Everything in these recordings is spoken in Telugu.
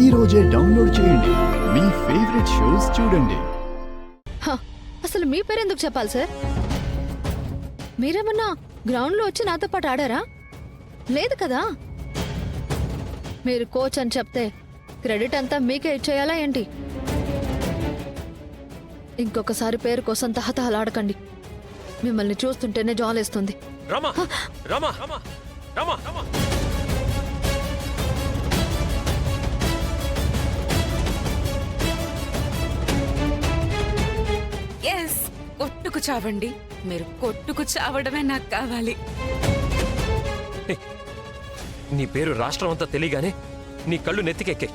ఈ రోజే డౌన్లోడ్ చేయండి. మీ ఫేవరెట్ షోస్ చూడండి. అసలు మీ పేరు ఎందుకు చెప్పాలి సార్? మీరేమన్నా గ్రౌండ్లో వచ్చి నాతో పాటు ఆడారా? లేదు కదా. మీరు కోచ్ అని చెప్తే క్రెడిట్ అంతా మీకే ఇచ్చేయాలా ఏంటి? ఇంకొకసారి పేరు కోసం తహతహలాడకండి. మిమ్మల్ని చూస్తుంటేనే జాలేస్తుంది. రమా రమా రమా రమా రమా ఎస్, కొట్టుకు చావండి. మీరు కొట్టుకు చావడమే నాకు కావాలి. నీ పేరు రాష్ట్రం అంతా తెలియగానే నీ కళ్ళు నెత్తికెక్కాయి.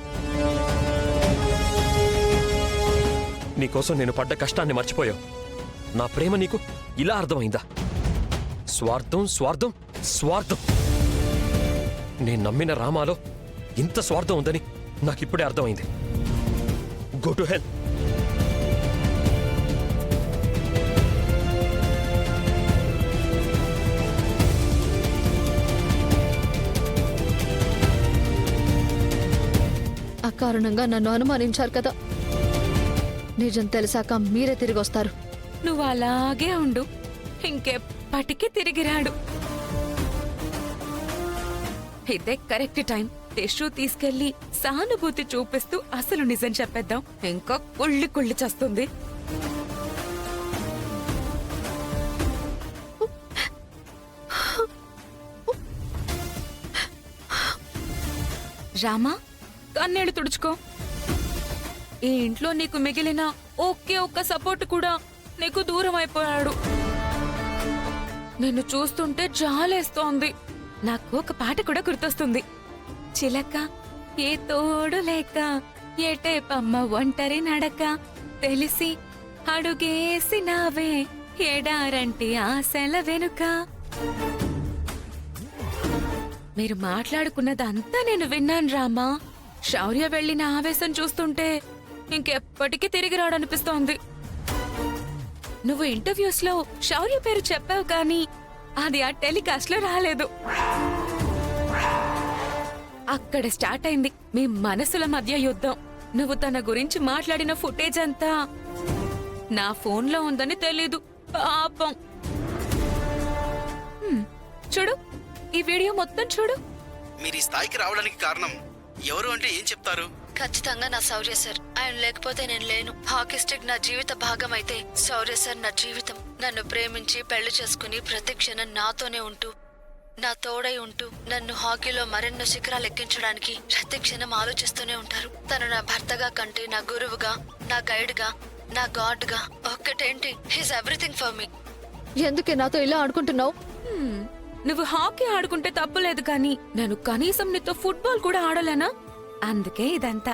నీకోసం నేను పడ్డ కష్టాన్ని మర్చిపోయావు. నా ప్రేమ నీకు ఇలా అర్థమైందా? స్వార్థం స్వార్థం స్వార్థం. నేను నమ్మిన రామాలో ఇంత స్వార్థం ఉందని నాకిప్పుడే అర్థమైంది. Go to hell. అకారణంగా నన్ను అనుమానించారు కదా. నిజం తెలిసాక మీరే తిరిగి వస్తారు. నువ్వు అలాగే ఉండు, ఇంకెప్పటికీ తిరిగి రాడు. ఇదే కరెక్ట్ టైం. టిష్యూ తీసుకెళ్లి సానుభూతి చూపిస్తూ అసలు నిజం చెప్పేద్దాం. ఇంకా కుళ్ళి కుళ్ళి చేస్తుంది. రామా, కన్నీళ్లు తుడుచుకో. ఈ ఇంట్లో నీకు మిగిలిన ఒక్క సపోర్ట్ కూడా నీకు దూరం అయిపోయాడు. నిన్ను చూస్తుంటే జాలేస్తోంది. నాకు ఒక పాట కూడా గుర్తొస్తుంది. చిలక ఏ తోడు లేక ఏటే పమ్మ ఒంటరి నడక తెలిసి అడుగేసినావే ఏడారంటి ఆశల వెనుక. మీరు మాట్లాడుకున్నదంతా నేను విన్నాను రామా. శౌర్య వెళ్లిన ఆవేశం చూస్తుంటే ఇంకెప్పటికీ తిరిగి రాడనిపిస్తోంది. నువ్వు ఇంటర్వ్యూస్ లో శౌర్య పేరు చెప్పావు కానీ అది ఆ టెలికాస్ట్ లో రాలేదు. అక్కడ స్టార్ట్ అయింది మీ మనసుల మధ్య యుద్ధం. నువ్వు తన గురించి మాట్లాడిన ఫుటేజ్ అంతా నా ఫోన్లో ఉందని తెలీదు. పాపం. చూడు, ఈ వీడియో మొత్తం చూడు. మీరు ఈ స్థాయికి రావడానికి కారణం ఎవరు అంటే ఏం చెప్తారు? ఖచ్చితంగా నా శౌర్య సార్. ఆయన లేకపోతే నేను లేను. హాకీ స్టిక్ నా జీవిత భాగం అయితే శౌర్య సార్ నా జీవితం. నన్ను ప్రేమించి పెళ్లి చేసుకుని ప్రతి క్షణం నాతోనే ఉంటూ, నా తోడై ఉంటూ, నన్ను హాకీలో మరెన్నో శిఖరాలు ఎక్కించడానికి ప్రతి క్షణం ఆలోచిస్తూనే ఉంటారు. తను నా భర్తగా కంటే నా గురువుగా, నా గైడ్ గా, నా గాడ్ గా ఒక్కటేంటి, హీస్ ఎవ్రీథింగ్ ఫర్ మీ. ఎందుకే నాతో ఇలా ఆడుకుంటున్నావు? నువ్వు హాకీ ఆడుకుంటే తప్పులేదు కానీ నేను కనీసం నీతో ఫుట్బాల్ కూడా ఆడలేనా? అందుకే ఇదంతా.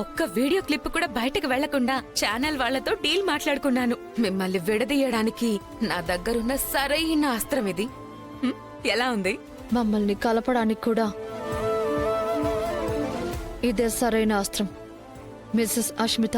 ఒక్క వీడియో క్లిప్ కూడా బయటకు వెళ్లకుండా ఛానల్ వాళ్లతో డీల్ మాట్లాడుకున్నాను. మిమ్మల్ని విడదీయడానికి నా దగ్గరున్న సరైన అస్త్రం ఇది. ఎలా ఉంది? మమ్మల్ని కలపడానికి కూడా ఇదే సరైన అస్త్రం. మిస్సెస్ అష్మిత,